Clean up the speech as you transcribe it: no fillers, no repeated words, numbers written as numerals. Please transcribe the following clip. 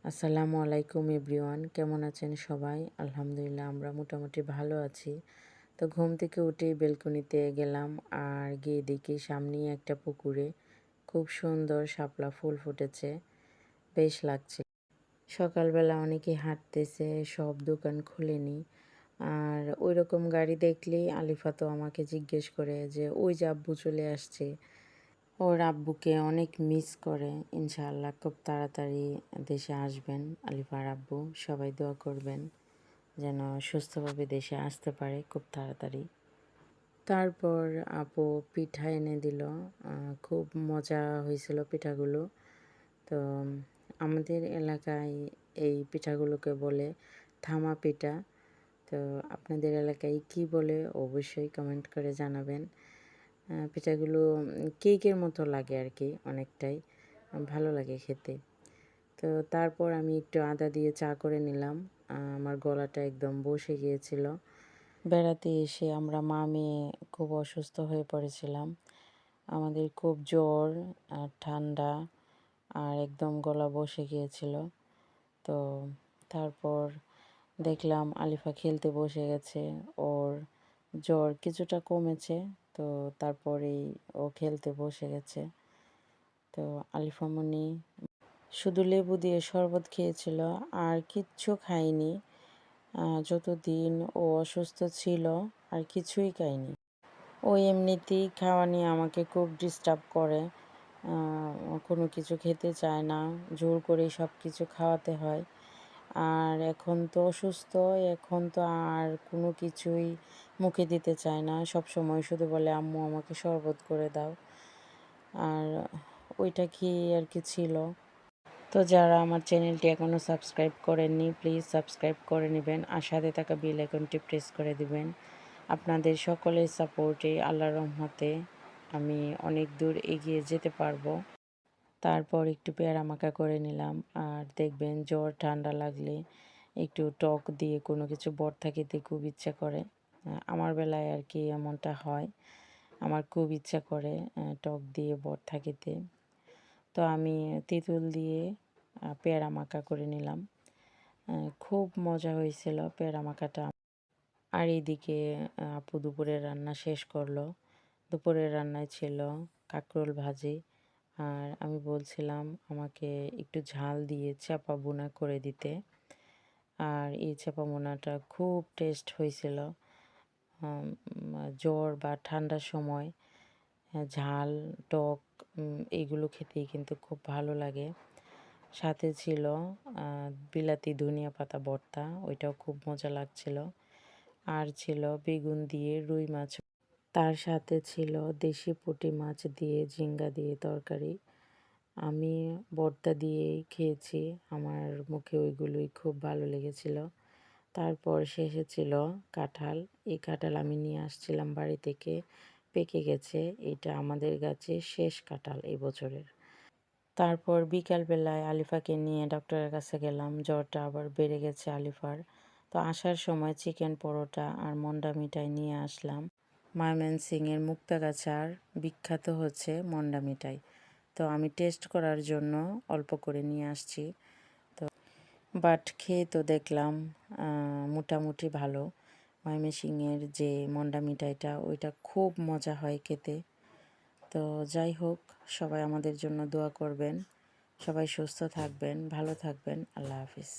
আসসালামু আলাইকুম এভরিওয়ান, কেমন আছেন সবাই? আলহামদুলিল্লাহ আমরা মোটামুটি ভালো আছি। তো ঘুম থেকে উঠেই বেলকনিতে গেলাম, আর গিয়ে দেখি সামনেই একটা পুকুরে খুব সুন্দর শাপলা ফুল ফুটেছে, বেশ লাগছে। সকালবেলা অনেকেই হাঁটতেছে, সব দোকান খুলেনি। আর ওই রকম গাড়ি দেখলেই আলিফা তো আমাকে জিজ্ঞেস করে যে ওই যে আব্বু চলে আসছে। ওর আব্বুকে অনেক মিস করে। ইনশাআল্লাহ খুব তাড়াতাড়ি দেশে আসবেন আলিফার আব্বু। সবাই দোয়া করবেন যেন সুস্থভাবে দেশে আসতে পারে খুব তাড়াতাড়ি। তারপর আপু পিঠা এনে দিল। খুব মজা হয়েছিল পিঠাগুলো। তো আমাদের এলাকায় এই পিঠাগুলোকে বলে থামা পিঠা। তো আপনাদের এলাকায় কি বলে অবশ্যই কমেন্ট করে জানাবেন। পিঠাগুলো কেকের মতো লাগে আর কি, অনেকটাই ভালো লাগে খেতে। তো তারপর আমি একটু আদা দিয়ে চা করে নিলাম। আমার গলাটা একদম বসে গিয়েছিল। বেড়াতে এসে আমরা মা মেয়ে খুব অসুস্থ হয়ে পড়েছিলাম। আমাদের খুব জ্বর আর ঠান্ডা আর একদম গলা বসে গিয়েছিল। তো তারপর দেখলাম আলিফা খেলতে বসে গেছে। ওর জ্বর কিছুটা কমেছে। তো তারপরেই ও খেলতে বসে গেছে। তো আলিফা মনি শুধু লেবু দিয়ে শরবত খেয়েছিল, আর কিচ্ছু খায়নি। যতদিন ও অসুস্থ ছিল আর কিছুই খায়নি। ও এমনিতেই খাওয়া নিয়ে আমাকে খুব ডিস্টার্ব করে। কোনো কিছু খেতে চায় না, জোর করেই সব কিছু খাওয়াতে হয়। আর এখন তো অসুস্থ, এখন তো আর কোনো কিছুই মুখে দিতে চায় না। সব সময় শুধু বলে আম্মু আমাকে শরবত করে দাও। আর ওইটা কি আর কি ছিল। তো যারা আমার চ্যানেলটি এখনও সাবস্ক্রাইব করেননি প্লিজ সাবস্ক্রাইব করে নেবেন, আর সাথে থাকা বেল আইকনটি প্রেস করে দিবেন। আপনাদের সকলের সাপোর্টে আল্লাহর রহমতে আমি অনেক দূর এগিয়ে যেতে পারবো। তারপর একটু পেয়ারা মাখা করে নিলাম। আর দেখবেন জ্বর ঠান্ডা লাগলে একটু টক দিয়ে কোনো কিছু ভর্তা খেতে খুব ইচ্ছা করে। আমার বেলায় আর কি এমনটা হয়, আমার খুব ইচ্ছা করে টক দিয়ে ভর্তা খেতে। তো আমি তেঁতুল দিয়ে পেয়ারা মাখা করে নিলাম। খুব মজা হয়েছিল পেয়ারা মাখাটা। আর এইদিকে আপু দুপুরের রান্না শেষ করলো। দুপুরের রান্নায় ছিল কাঁকরোল ভাজি। আর আমি বলছিলাম আমাকে একটু ঝাল দিয়ে চাপা ভুনা করে দিতে। আর এই চাপা ভুনাটা খুব টেস্ট হয়েছিল। জ্বর বা ঠান্ডার সময় ঝাল টক এইগুলো খেতেই কিন্তু খুব ভালো লাগে। সাথে ছিল বিলাতি ধনিয়া পাতা ভর্তা, ওইটাও খুব মজা লাগছিল। আর ছিল বেগুন দিয়ে রুই মাছ, তার সাথে ছিল দেশি পুঁটি মাছ দিয়ে ঝিঙ্গা দিয়ে তরকারি। আমি ভর্তা দিয়েই খেয়েছি, আমার মুখে ওইগুলোই খুব ভালো লেগেছিল। তারপর শেষে ছিল কাঁঠাল। এই কাঁঠাল আমি নিয়ে আসছিলাম বাড়ি থেকে, পেকে গেছে। এটা আমাদের গাছে শেষ কাঁঠাল এই বছরের। তারপর বিকালবেলায় আলিফাকে নিয়ে ডক্টরের কাছে গেলাম, জ্বরটা আবার বেড়ে গেছে আলিফার। তো আসার সময় চিকেন পরোটা আর মন্ডা মিঠাই নিয়ে আসলাম। ময়মনসিংহের মুক্তাগাছার বিখ্যাত হচ্ছে মন্ডা মিঠাই। তো আমি টেস্ট করার জন্য অল্প করে নিয়ে আসছি। তো বাট খেয়ে তো দেখলাম মোটামুটি ভালো। ময়মনসিংহের যে মন্ডা মিঠাইটা ওইটা খুব মজা হয় খেতে। তো যাই হোক, সবাই আমাদের জন্য দোয়া করবেন। সবাই সুস্থ থাকবেন, ভালো থাকবেন। আল্লাহ হাফিজ।